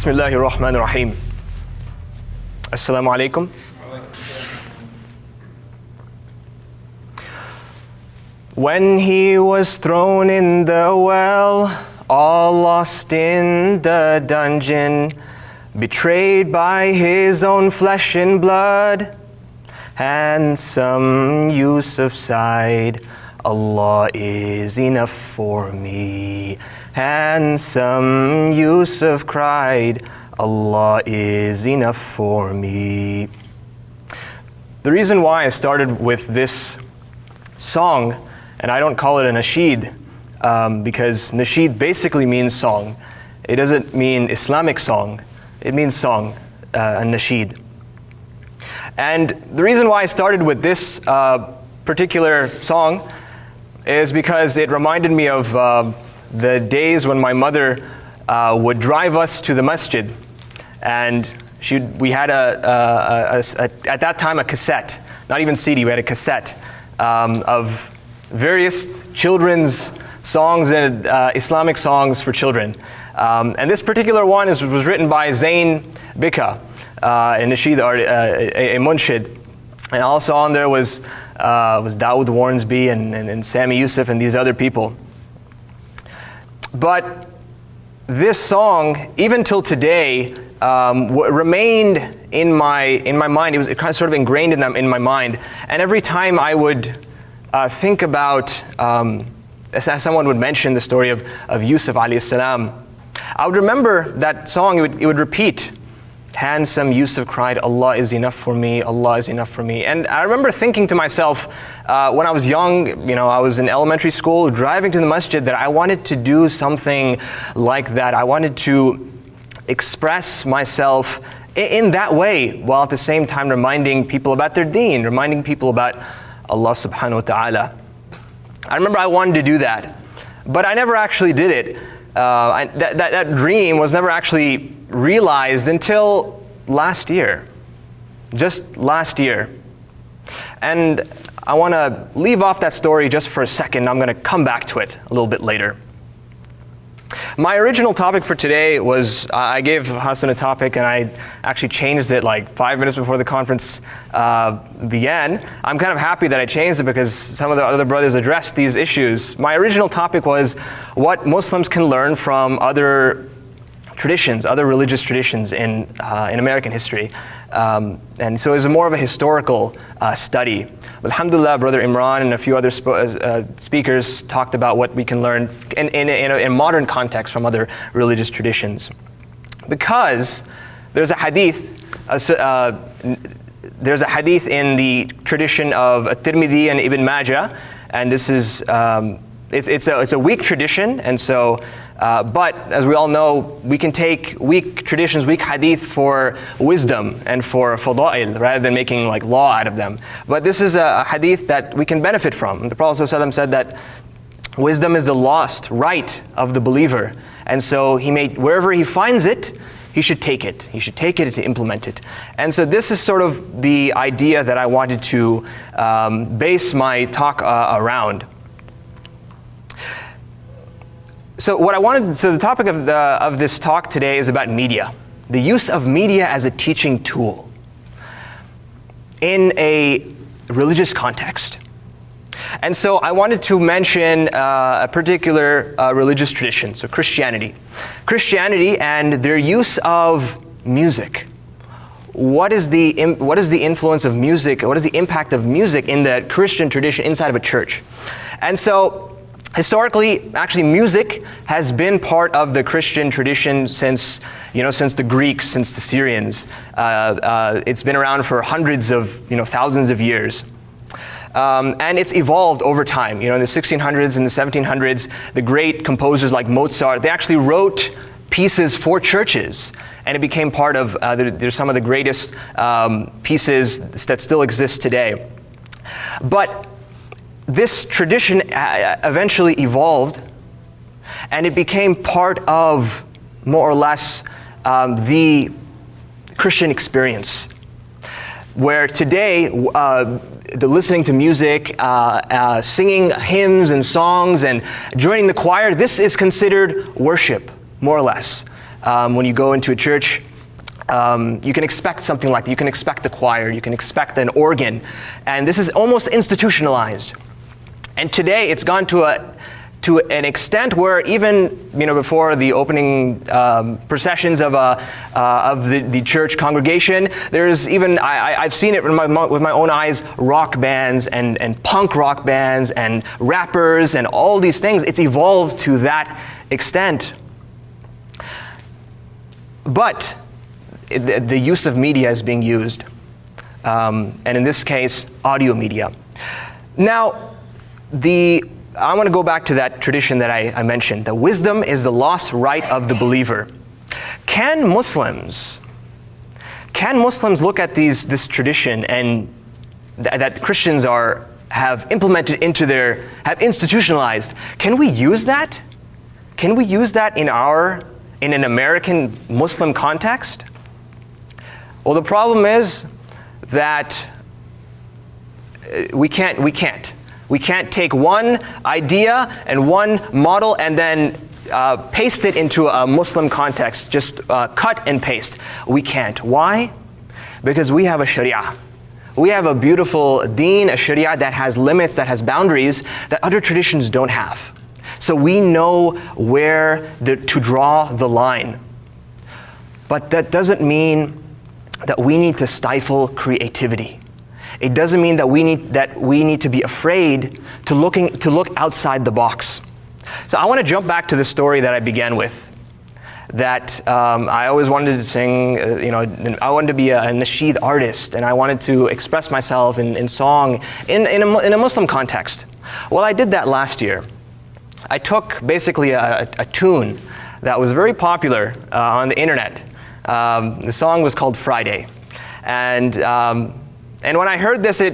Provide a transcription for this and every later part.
Bismillahir Rahmanir Rahim. Assalamu alaikum. When he was thrown in the well, all lost in the dungeon, betrayed by his own flesh and blood, handsome Yusuf sighed, Allah is enough for me. Handsome Yusuf cried, Allah is enough for me. The reason why I started with this song, and I don't call it a nasheed, because nasheed basically means song. It doesn't mean Islamic song, it means song, a nasheed. And the reason why I started with this particular song is because it reminded me of the days when my mother would drive us to the masjid, and we had at that time a cassette, not even CD, we had a cassette of various children's songs and Islamic songs for children. And this particular one was written by Zain Bika, a nasheed, a munshid. And also on there was Dawood Warnsby and Sami Yusuf and these other people. But this song, even till today, remained in my mind. It was kind of sort of ingrained in my mind. And every time I would think about, as someone would mention the story of Yusuf alayhi salam, I would remember that song. It would repeat. Handsome Yusuf cried, Allah is enough for me, Allah is enough for me. And I remember thinking to myself, when I was young, I was in elementary school, driving to the masjid, that I wanted to do something like that. I wanted to express myself in that way, while at the same time reminding people about their deen, reminding people about Allah subhanahu wa ta'ala. I remember I wanted to do that, but I never actually did it. That dream was never actually realized until last year, just last year. And I want to leave off that story just for a second. I'm going to come back to it a little bit later. My original topic for today was, I gave Hassan a topic and I actually changed it like 5 minutes before the conference began. I'm kind of happy that I changed it because some of the other brothers addressed these issues. My original topic was what Muslims can learn from other traditions, other religious traditions in American history. And so it was more of a historical study. But alhamdulillah, Brother Imran and a few other speakers talked about what we can learn in a modern context from other religious traditions. Because there's a hadith, in the tradition of At-Tirmidhi and Ibn Majah, and this is it's a weak tradition, and so but as we all know, we can take weak traditions, weak hadith for wisdom and for fada'il, rather than making like law out of them. But this is a hadith that we can benefit from. The Prophet ﷺ said that wisdom is the lost right of the believer, and so wherever he finds it, he should take it. He should take it to implement it. And so this is sort of the idea that I wanted to base my talk around. So the topic of this talk today is about media, the use of media as a teaching tool in a religious context. And so I wanted to mention a particular religious tradition, so Christianity and their use of music. What is the influence of music? What is the impact of music in the Christian tradition inside of a church? And so historically, actually, music has been part of the Christian tradition since the Greeks, since the Syrians. It's been around for hundreds of, thousands of years. And it's evolved over time. In the 1600s and the 1700s, the great composers like Mozart, they actually wrote pieces for churches, and it became part of, there's some of the greatest pieces that still exist today. But this tradition eventually evolved, and it became part of, more or less, the Christian experience, where today, listening to music, singing hymns and songs, and joining the choir, this is considered worship, more or less. when you go into a church, you can expect something like that. You can expect a choir, you can expect an organ, and this is almost institutionalized. And today it's gone to an extent where even before the opening processions of the church congregation, there's even I've seen it with my own eyes, rock bands and punk rock bands and rappers and all these things. It's evolved to that extent. But the use of media is being used, and in this case, audio media. Now, I want to go back to that tradition that I mentioned. The wisdom is the lost right of the believer. Can Muslims look at this tradition and that Christians have implemented have institutionalized? Can we use that? Can we use that in an American Muslim context? Well, the problem is that we can't. We can't take one idea and one model and then paste it into a Muslim context, just cut and paste. We can't. Why? Because we have a Sharia. We have a beautiful deen, a Sharia that has limits, that has boundaries that other traditions don't have. So we know where to draw the line. But that doesn't mean that we need to stifle creativity. It doesn't mean that we need to be afraid to look outside the box. So I want to jump back to the story that I began with. That I always wanted to sing, I wanted to be a nasheed artist, and I wanted to express myself in song in a Muslim context. Well, I did that last year. I took basically a tune that was very popular on the internet. The song was called Friday, and when I heard this, the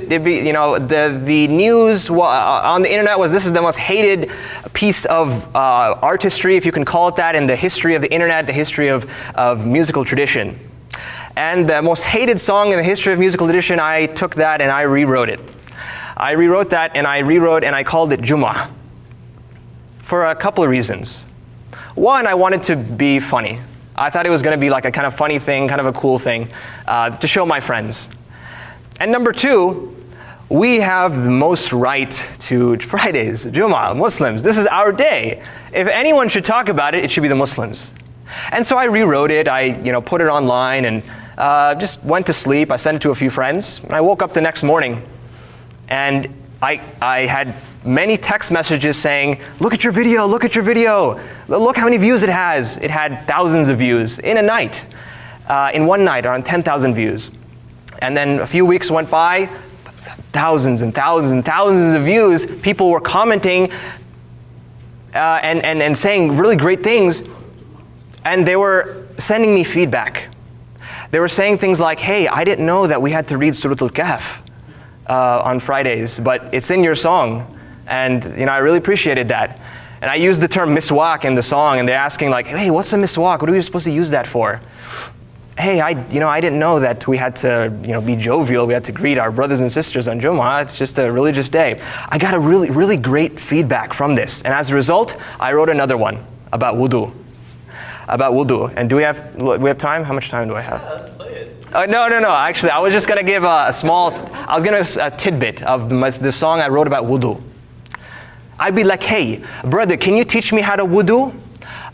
news on the internet was this is the most hated piece of artistry, if you can call it that, in the history of the internet, the history of musical tradition. And the most hated song in the history of musical tradition, I took that and I rewrote it. I rewrote that and I called it Jumu'ah. For a couple of reasons. One, I wanted to be funny. I thought it was going to be like a kind of funny thing, kind of a cool thing, to show my friends. And number two, we have the most right to Fridays, Jumu'ah, Muslims. This is our day. If anyone should talk about it, it should be the Muslims. And so I rewrote it, I put it online and just went to sleep. I sent it to a few friends. And I woke up the next morning and I had many text messages saying, look at your video, look how many views it has. It had thousands of views in a night, in one night, around 10,000 views. And then a few weeks went by, thousands and thousands and thousands of views. People were commenting and saying really great things. And they were sending me feedback. They were saying things like, hey, I didn't know that we had to read Surah Al-Kahf on Fridays, but it's in your song. And I really appreciated that. And I used the term miswak in the song, and they're asking like, hey, what's a miswak? What are we supposed to use that for? Hey, I didn't know that we had to, be jovial. We had to greet our brothers and sisters on Jumu'ah. It's just a religious day. I got a really, really great feedback from this. And as a result, I wrote another one about wudu. And do we have time? How much time do I have? Let's play it. No. Actually, I was just going to give a tidbit of the song I wrote about wudu. I'd be like, hey, brother, can you teach me how to wudu?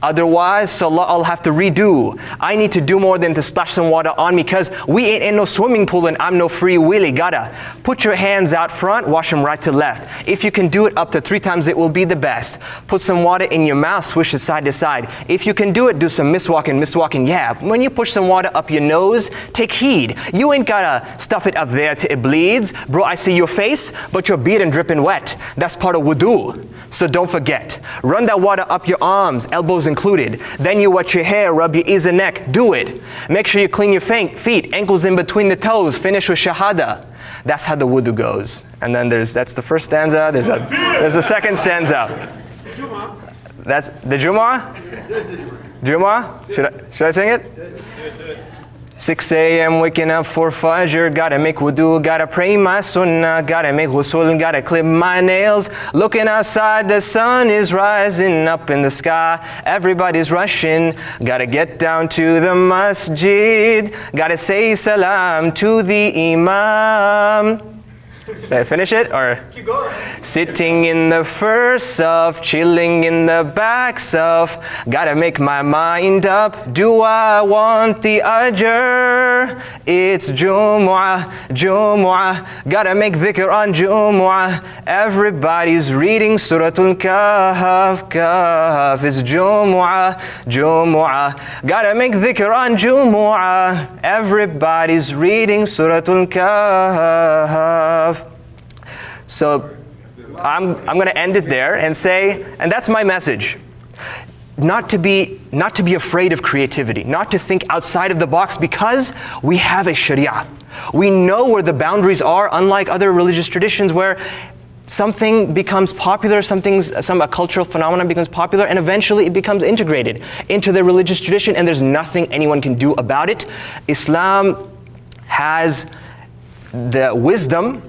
Otherwise, salah I'll have to redo. I need to do more than to splash some water on me, because we ain't in no swimming pool and I'm no free willy. Gotta put your hands out front, wash them right to left. If you can do it up to 3 times, it will be the best. Put some water in your mouth, swish it side to side. If you can do it, do some miswalking. Yeah, when you push some water up your nose, take heed. You ain't gotta stuff it up there till it bleeds. Bro, I see your face, but your beard and dripping wet. That's part of wudu. So don't forget. Run that water up your arms, elbows included. Then you wet your hair, rub your ears and neck. Do it. Make sure you clean your feet, ankles in between the toes. Finish with shahada. That's how the wudu goes. And then that's the first stanza. There's a second stanza. That's the Jumu'ah? Jumu'ah? Should I sing it? 6 a.m. waking up for Fajr, gotta make wudu, gotta pray my sunnah, gotta make ghusl, gotta clip my nails. Looking outside, the sun is rising up in the sky. Everybody's rushing, gotta get down to the masjid, gotta say salam to the imam. Did I finish it or? Keep going. Sitting in the first saf, chilling in the back saf. Gotta make my mind up. Do I want the ajr? It's Jumu'ah, Jumu'ah. Gotta make dhikr on Jumu'ah. Everybody's reading Suratul Kahf, Kahf. It's Jumu'ah, Jumu'ah. Gotta make dhikr on Jumu'ah. Everybody's reading Suratul Kahf. So I'm going to end it there and say, and that's my message. Not to be afraid of creativity, not to think outside of the box, because we have a sharia. We know where the boundaries are, unlike other religious traditions where something becomes popular, a cultural phenomenon becomes popular, and eventually it becomes integrated into the religious tradition, and there's nothing anyone can do about it. Islam has the wisdom,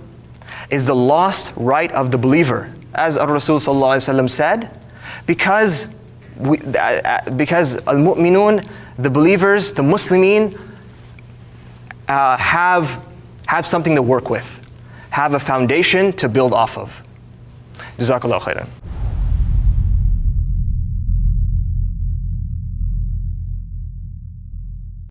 is the lost right of the believer. As Rasul sallallahu alaihi wasallam said, because al-mu'minun, the believers, the Muslimin, have something to work with, have a foundation to build off of. Jazakallah khairan.